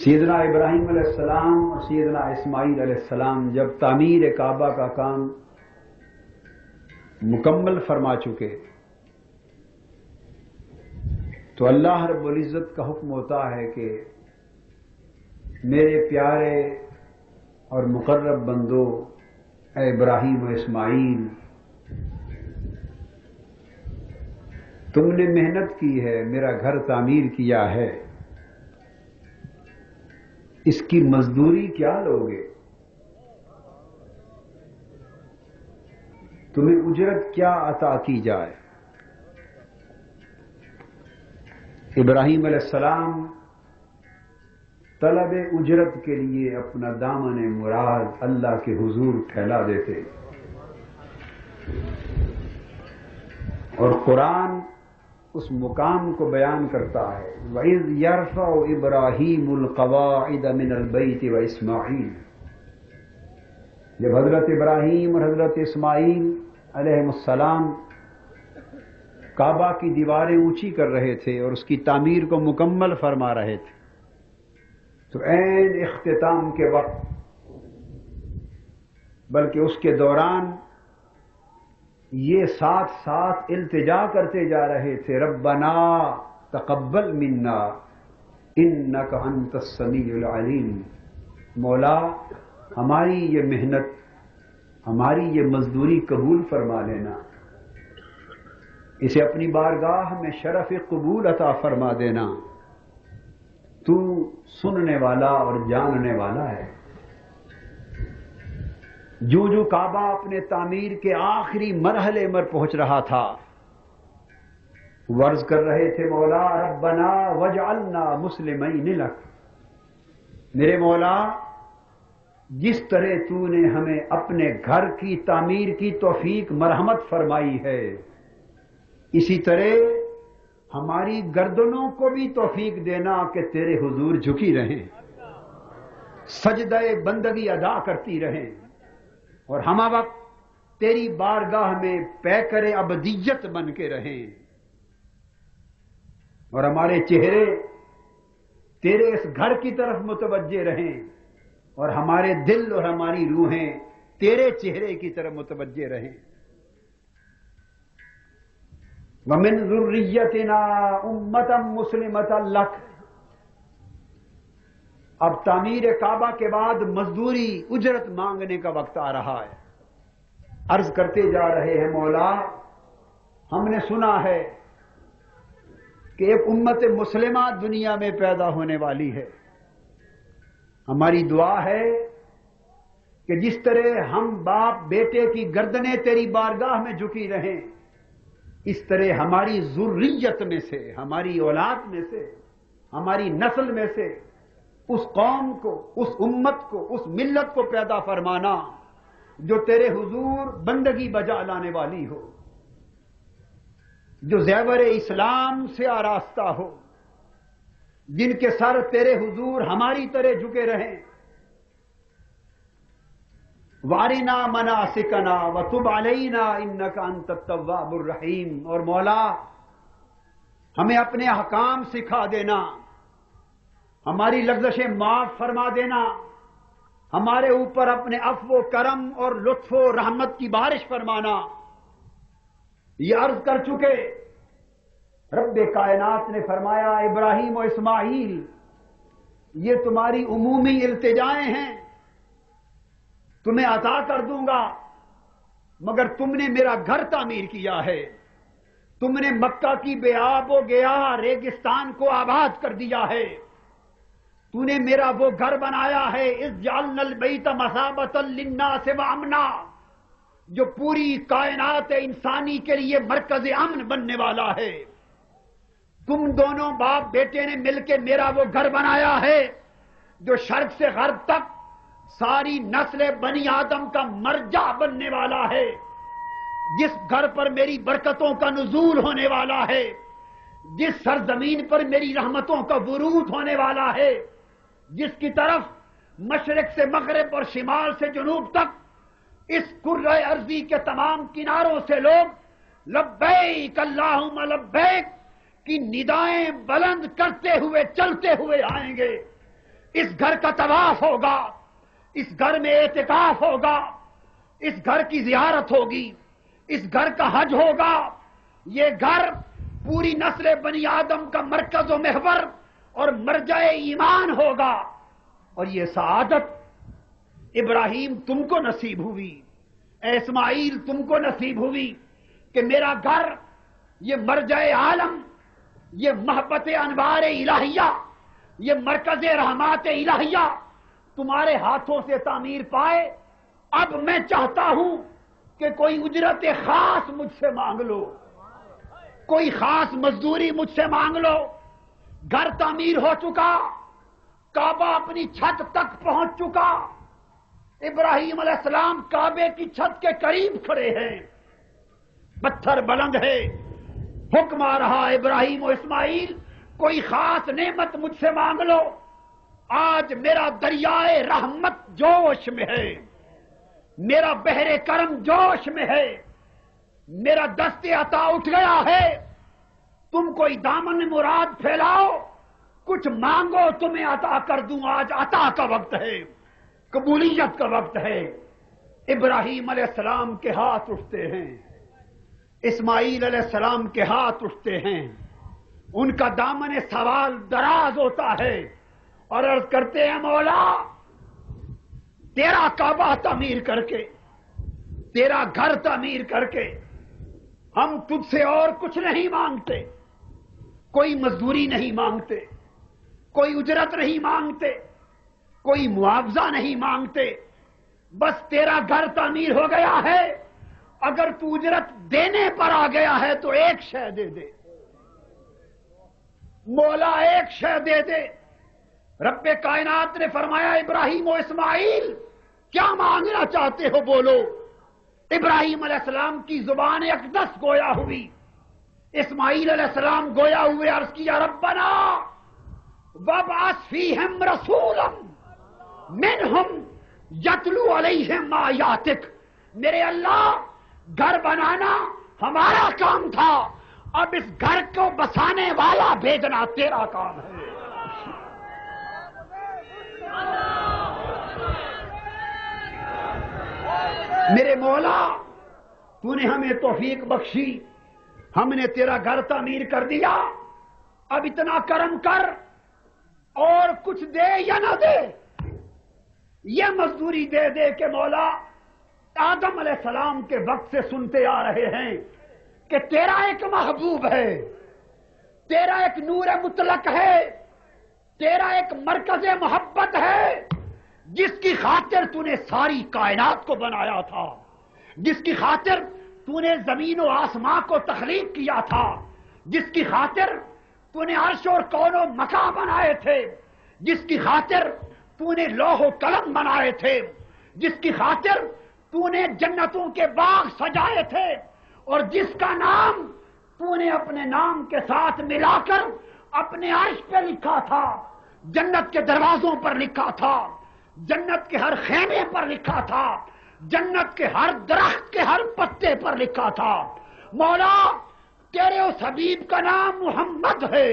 سیدنا ابراہیم علیہ السلام اور سیدنا اسماعیل علیہ السلام جب تعمیر کعبہ کا کام مکمل فرما چکے تو اللہ رب العزت کا حکم ہوتا ہے کہ میرے پیارے اور مقرب بندو اے ابراہیم و اسماعیل، تم نے محنت کی ہے، میرا گھر تعمیر کیا ہے، اس کی مزدوری کیا لوگے؟ تمہیں اجرت کیا عطا کی جائے؟ ابراہیم علیہ السلام طلب اجرت کے لیے اپنا دامن مراد اللہ کے حضور پھیلا دیتے، اور قرآن اس مقام کو بیان کرتا ہے وَإِذْ يَرْفَعُ إِبْرَاهِيمُ الْقَوَاعِدَ مِنَ الْبَيْتِ وَإِسْمَاعِيلُ، جب حضرت ابراہیم اور حضرت اسماعیل علیہ السلام کعبہ کی دیواریں اونچی کر رہے تھے اور اس کی تعمیر کو مکمل فرما رہے تھے، تو عین اختتام کے وقت بلکہ اس کے دوران یہ ساتھ ساتھ التجا کرتے جا رہے تھے، ربنا تقبل منا انک انت السمیع العلیم، مولا ہماری یہ محنت، ہماری یہ مزدوری قبول فرما لینا، اسے اپنی بارگاہ میں شرف قبول عطا فرما دینا، تو سننے والا اور جاننے والا ہے۔ جو جو کعبہ اپنے تعمیر کے آخری مرحلے پر پہنچ رہا تھا وہ عرض کر رہے تھے مولا ربنا واجعلنا مسلمین لک، میرے مولا جس طرح تو نے ہمیں اپنے گھر کی تعمیر کی توفیق مرحمت فرمائی ہے، اسی طرح ہماری گردنوں کو بھی توفیق دینا کہ تیرے حضور جھکی رہیں، سجدہ بندگی ادا کرتی رہیں، اور ہم وقت تیری بارگاہ میں پیکر ابدیت بن کے رہیں، اور ہمارے چہرے تیرے اس گھر کی طرف متوجہ رہیں، اور ہمارے دل اور ہماری روحیں تیرے چہرے کی طرف متوجہ رہیں۔ وَمِن ذُرِّيَّتِنَا أُمَّةً مُسْلِمَةً لَكَ، اب تعمیر کعبہ کے بعد مزدوری اجرت مانگنے کا وقت آ رہا ہے۔ عرض کرتے جا رہے ہیں مولا ہم نے سنا ہے کہ ایک امت مسلمہ دنیا میں پیدا ہونے والی ہے، ہماری دعا ہے کہ جس طرح ہم باپ بیٹے کی گردنیں تیری بارگاہ میں جھکی رہیں، اس طرح ہماری ذریت میں سے، ہماری اولاد میں سے، ہماری نسل میں سے اس قوم کو، اس امت کو، اس ملت کو پیدا فرمانا جو تیرے حضور بندگی بجا لانے والی ہو، جو زیور اسلام سے آراستہ ہو، جن کے سر تیرے حضور ہماری طرح جھکے رہیں۔ وارنا مناسکنا وتب علینا انک انت التواب الرحیم، اور مولا ہمیں اپنے احکام سکھا دینا، ہماری لغزشیں معاف فرما دینا، ہمارے اوپر اپنے عفو و کرم اور لطف و رحمت کی بارش فرمانا۔ یہ عرض کر چکے رب کائنات نے فرمایا ابراہیم و اسماعیل یہ تمہاری عمومی التجائیں ہیں، تمہیں عطا کر دوں گا، مگر تم نے میرا گھر تعمیر کیا ہے، تم نے مکہ کی بے آب و گیا ریگستان کو آباد کر دیا ہے، تو نے میرا وہ گھر بنایا ہے اذ جعلنا البیت مثابۃ للناس وامنا، جو پوری کائنات انسانی کے لیے مرکز امن بننے والا ہے۔ تم دونوں باپ بیٹے نے مل کے میرا وہ گھر بنایا ہے جو شرق سے غرب تک ساری نسل بنی آدم کا مرجع بننے والا ہے، جس گھر پر میری برکتوں کا نزول ہونے والا ہے، جس سرزمین پر میری رحمتوں کا ورود ہونے والا ہے، جس کی طرف مشرق سے مغرب اور شمال سے جنوب تک اس کرۂ ارضی کے تمام کناروں سے لوگ لبیک اللہم لبیک کی ندائیں بلند کرتے ہوئے چلتے ہوئے آئیں گے اس گھر کا طواف ہوگا، اس گھر میں اعتکاف ہوگا، اس گھر کی زیارت ہوگی، اس گھر کا حج ہوگا. یہ گھر پوری نسل بنی آدم کا مرکز و محور اور مرجع ایمان ہوگا. اور یہ سعادت ابراہیم تم کو نصیب ہوئی، اے اسماعیل تم کو نصیب ہوئی کہ میرا گھر، یہ مرجع عالم، یہ محبت انوار الہیہ، یہ مرکز رحمات الہیہ تمہارے ہاتھوں سے تعمیر پائے. اب میں چاہتا ہوں کہ کوئی اجرت خاص مجھ سے مانگ لو، کوئی خاص مزدوری مجھ سے مانگ لو. گھر تعمیر ہو چکا، کعبہ اپنی چھت تک پہنچ چکا. ابراہیم علیہ السلام کعبے کی چھت کے قریب کھڑے ہیں، پتھر بلند ہے. حکم آ رہا ابراہیم و اسماعیل کوئی خاص نعمت مجھ سے مانگ لو. آج میرا دریائے رحمت جوش میں ہے، میرا بحر کرم جوش میں ہے، میرا دست عطا اٹھ گیا ہے. تم کوئی دامن مراد پھیلاؤ، کچھ مانگو تمہیں عطا کر دوں. آج عطا کا وقت ہے، قبولیت کا وقت ہے. ابراہیم علیہ السلام کے ہاتھ اٹھتے ہیں، اسماعیل علیہ السلام کے ہاتھ اٹھتے ہیں. ان کا دامن سوال دراز ہوتا ہے اور عرض کرتے ہیں مولا تیرا کعبہ تعمیر کر کے، تیرا گھر تعمیر کر کے ہم تجھ سے اور کچھ نہیں مانگتے. کوئی مزدوری نہیں مانگتے، کوئی اجرت نہیں مانگتے، کوئی معاوضہ نہیں مانگتے. بس تیرا گھر تعمیر ہو گیا ہے، اگر تو اجرت دینے پر آ گیا ہے تو ایک شے دے دے مولا، ایک شے دے دے. رب کائنات نے فرمایا ابراہیم و اسماعیل کیا مانگنا چاہتے ہو بولو. ابراہیم علیہ السلام کی زبان اقدس گویا ہوئی، اسماعیل علیہ السلام گویا ہوئے. عرض کیا ربنا وابعث فیہم رسولا منہم یتلو علیہم آیاتک. میرے اللہ گھر بنانا ہمارا کام تھا، اب اس گھر کو بسانے والا بھیجنا تیرا کام ہے. میرے مولا تو نے ہمیں توفیق بخشی، ہم نے تیرا گھر تعمیر کر دیا. اب اتنا کرم کر، اور کچھ دے یا نہ دے، یہ مزدوری دے دے کہ مولا آدم علیہ السلام کے وقت سے سنتے آ رہے ہیں کہ تیرا ایک محبوب ہے، تیرا ایک نور مطلق ہے، تیرا ایک مرکز محبت ہے، جس کی خاطر تو نے ساری کائنات کو بنایا تھا، جس کی خاطر تو نے زمین و آسمان کو تخلیق کیا تھا، جس کی خاطر تو نے عرش اور کون و مکان بنائے تھے، جس کی خاطر تو نے لوح و قلم بنائے تھے، جس کی خاطر تو نے جنتوں کے باغ سجائے تھے، اور جس کا نام تو نے اپنے نام کے ساتھ ملا کر اپنے عرش پہ لکھا تھا، جنت کے دروازوں پر لکھا تھا، جنت کے ہر خیمے پر لکھا تھا، جنت کے ہر درخت کے ہر پتے پر لکھا تھا. مولا تیرے اس حبیب کا نام محمد ہے،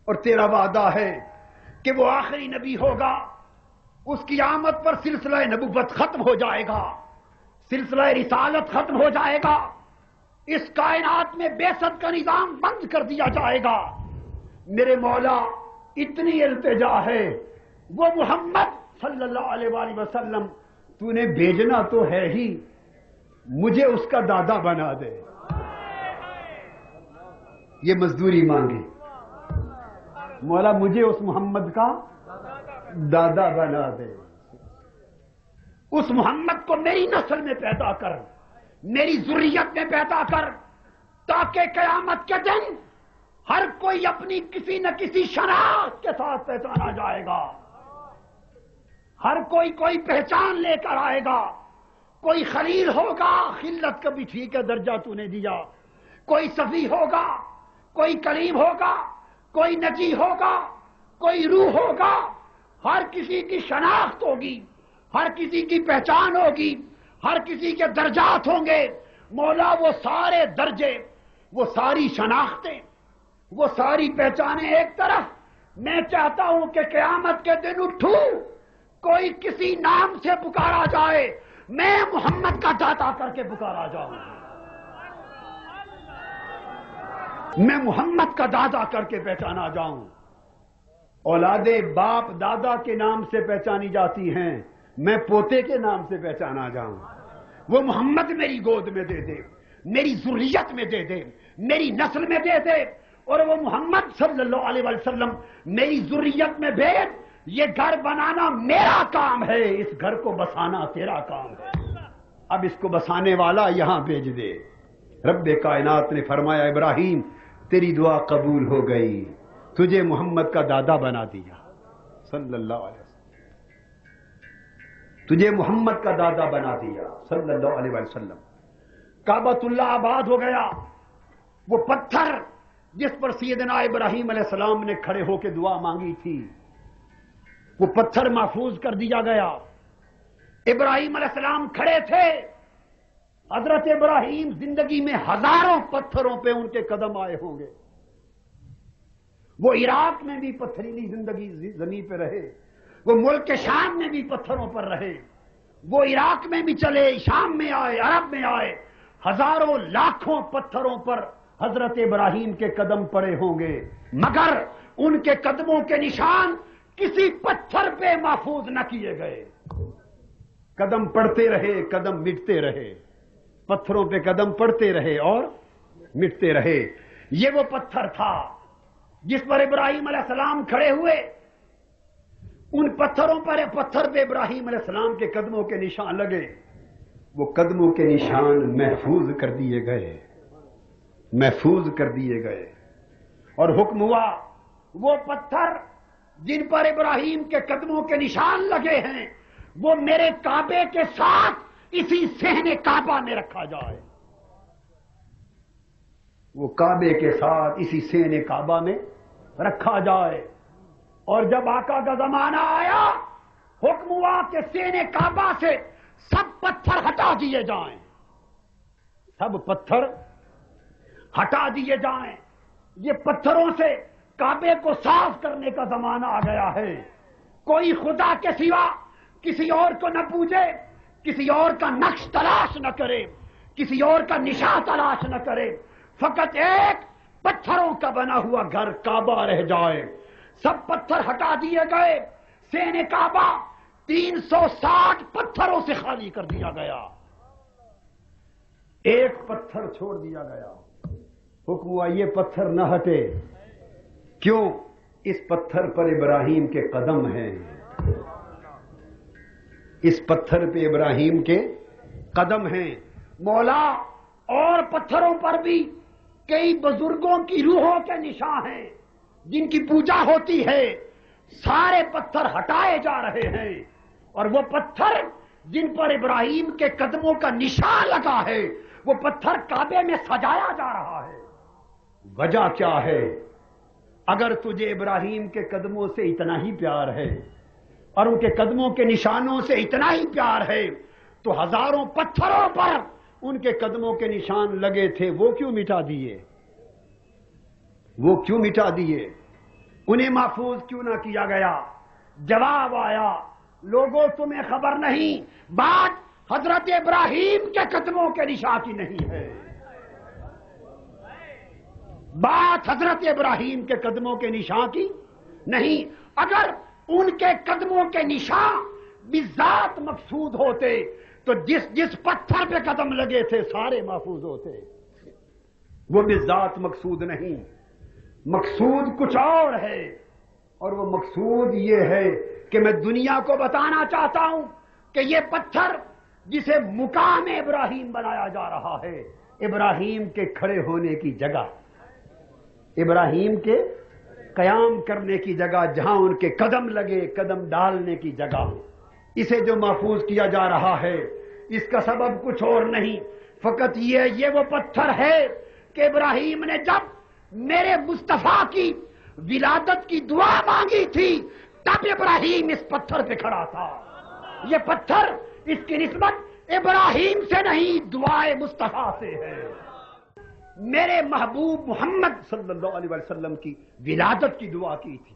اور تیرا وعدہ ہے کہ وہ آخری نبی ہوگا، اس کی آمد پر سلسلہ نبوت ختم ہو جائے گا، سلسلہ رسالت ختم ہو جائے گا، اس کائنات میں بعثت کا نظام بند کر دیا جائے گا. میرے مولا اتنی التجا ہے، وہ محمد صلی اللہ علیہ وآلہ وسلم تو نے بھیجنا تو ہے ہی، مجھے اس کا دادا بنا دے. یہ مزدوری مانگی، مولا مجھے اس محمد کا دادا بنا دے. اس محمد کو میری نسل میں پیدا کر، میری ذریت میں پیدا کر، تاکہ قیامت کے دن ہر کوئی اپنی کسی نہ کسی شناخت کے ساتھ پہچانا جائے گا، ہر کوئی کوئی پہچان لے کر آئے گا. کوئی خلیل ہوگا، خلت کا بھی ٹھیک ہے درجہ تو نے دیا، کوئی صفی ہوگا، کوئی کلیم ہوگا، کوئی نجی ہوگا، کوئی روح ہوگا. ہر کسی کی شناخت ہوگی، ہر کسی کی پہچان ہوگی، ہر کسی کے درجات ہوں گے. مولا وہ سارے درجے، وہ ساری شناختیں، وہ ساری پہچانیں ایک طرف، میں چاہتا ہوں کہ قیامت کے دن اٹھوں، کوئی کسی نام سے پکارا جائے، میں محمد کا دادا کر کے پکارا جاؤں، میں محمد کا دادا کر کے پہچانا جاؤں۔ اولادیں باپ دادا کے نام سے پہچانی جاتی ہیں، میں پوتے کے نام سے پہچانا جاؤں۔ وہ محمد میری گود میں دے دے، میری ذریت میں دے دے، میری نسل میں دے دے، اور وہ محمد صلی اللہ علیہ وسلم میری ذریت میں بھیج۔ یہ گھر بنانا میرا کام ہے، اس گھر کو بسانا تیرا کام ہے۔ اب اس کو بسانے والا یہاں بھیج دے۔ رب کائنات نے فرمایا ابراہیم تیری دعا قبول ہو گئی، تجھے محمد کا دادا بنا دیا صلی اللہ علیہ وسلم، تجھے محمد کا دادا بنا دیا صلی اللہ علیہ وسلم۔ کعبۃ اللہ آباد ہو گیا۔ وہ پتھر جس پر سیدنا ابراہیم علیہ السلام نے کھڑے ہو کے دعا مانگی تھی، وہ پتھر محفوظ کر دیا گیا۔ ابراہیم علیہ السلام کھڑے تھے، حضرت ابراہیم زندگی میں ہزاروں پتھروں پہ ان کے قدم آئے ہوں گے۔ وہ عراق میں بھی پتھریلی زندگی زمین پہ رہے، وہ ملک شام میں بھی پتھروں پر رہے، وہ عراق میں بھی چلے، شام میں آئے، عرب میں آئے، ہزاروں لاکھوں پتھروں پر حضرت ابراہیم کے قدم پڑے ہوں گے، مگر ان کے قدموں کے نشان کسی پتھر پہ محفوظ نہ کیے گئے۔ قدم پڑتے رہے، قدم مٹتے رہے، پتھروں پہ قدم پڑتے رہے اور مٹتے رہے۔ یہ وہ پتھر تھا جس پر ابراہیم علیہ السلام کھڑے ہوئے۔ ان پتھروں پر پتھر پہ ابراہیم علیہ السلام کے قدموں کے نشان لگے، وہ قدموں کے نشان محفوظ کر دیے گئے، محفوظ کر دیے گئے، اور حکم ہوا وہ پتھر جن پر ابراہیم کے قدموں کے نشان لگے ہیں وہ میرے کعبے کے ساتھ اسی صحن کعبہ میں رکھا جائے، وہ کعبے کے ساتھ اسی صحن کعبہ میں رکھا جائے۔ اور جب آقا کا زمانہ آیا، حکم ہوا کہ صحن کعبہ سے سب پتھر ہٹا دیے جائیں، سب پتھر ہٹا دیے جائیں۔ یہ پتھروں سے کعبے کو صاف کرنے کا زمانہ آ گیا ہے۔ کوئی خدا کے سوا کسی اور کو نہ پوجے، کسی اور کا نقش تلاش نہ کرے، کسی اور کا نشان تلاش نہ کرے، فقط ایک پتھروں کا بنا ہوا گھر کعبہ رہ جائے۔ سب پتھر ہٹا دیے گئے، صحن کعبہ 360 پتھروں سے خالی کر دیا گیا، ایک پتھر چھوڑ دیا گیا۔ حکم ہوا یہ پتھر نہ ہٹے، کیوں؟ اس پتھر پر ابراہیم کے قدم ہیں، اس پتھر پہ ابراہیم کے قدم ہیں۔ مولا اور پتھروں پر بھی کئی بزرگوں کی روحوں کے نشان ہیں جن کی پوجا ہوتی ہے، سارے پتھر ہٹائے جا رہے ہیں، اور وہ پتھر جن پر ابراہیم کے قدموں کا نشان لگا ہے وہ پتھر کعبے میں سجایا جا رہا ہے۔ وجہ کیا ہے؟ اگر تجھے ابراہیم کے قدموں سے اتنا ہی پیار ہے اور ان کے قدموں کے نشانوں سے اتنا ہی پیار ہے تو ہزاروں پتھروں پر ان کے قدموں کے نشان لگے تھے، وہ کیوں مٹا دیے؟ وہ کیوں مٹا دیے؟ انہیں محفوظ کیوں نہ کیا گیا؟ جواب آیا لوگوں تمہیں خبر نہیں، بات حضرت ابراہیم کے قدموں کے نشان کی نہیں ہے، بات حضرت ابراہیم کے قدموں کے نشان کی نہیں۔ اگر ان کے قدموں کے نشان بذات مقصود ہوتے تو جس جس پتھر پہ قدم لگے تھے سارے محفوظ ہوتے، وہ بذات مقصود نہیں، مقصود کچھ اور ہے، اور وہ مقصود یہ ہے کہ میں دنیا کو بتانا چاہتا ہوں کہ یہ پتھر جسے مقام ابراہیم بنایا جا رہا ہے، ابراہیم کے کھڑے ہونے کی جگہ، ابراہیم کے قیام کرنے کی جگہ، جہاں ان کے قدم لگے، قدم ڈالنے کی جگہ، اسے جو محفوظ کیا جا رہا ہے اس کا سبب کچھ اور نہیں، فقط یہ وہ پتھر ہے کہ ابراہیم نے جب میرے مصطفیٰ کی ولادت کی دعا مانگی تھی تب ابراہیم اس پتھر پہ کھڑا تھا۔ یہ پتھر اس کی نسبت ابراہیم سے نہیں دعائے مصطفیٰ سے ہے۔ میرے محبوب محمد صلی اللہ علیہ وسلم کی ولادت کی دعا کی تھی،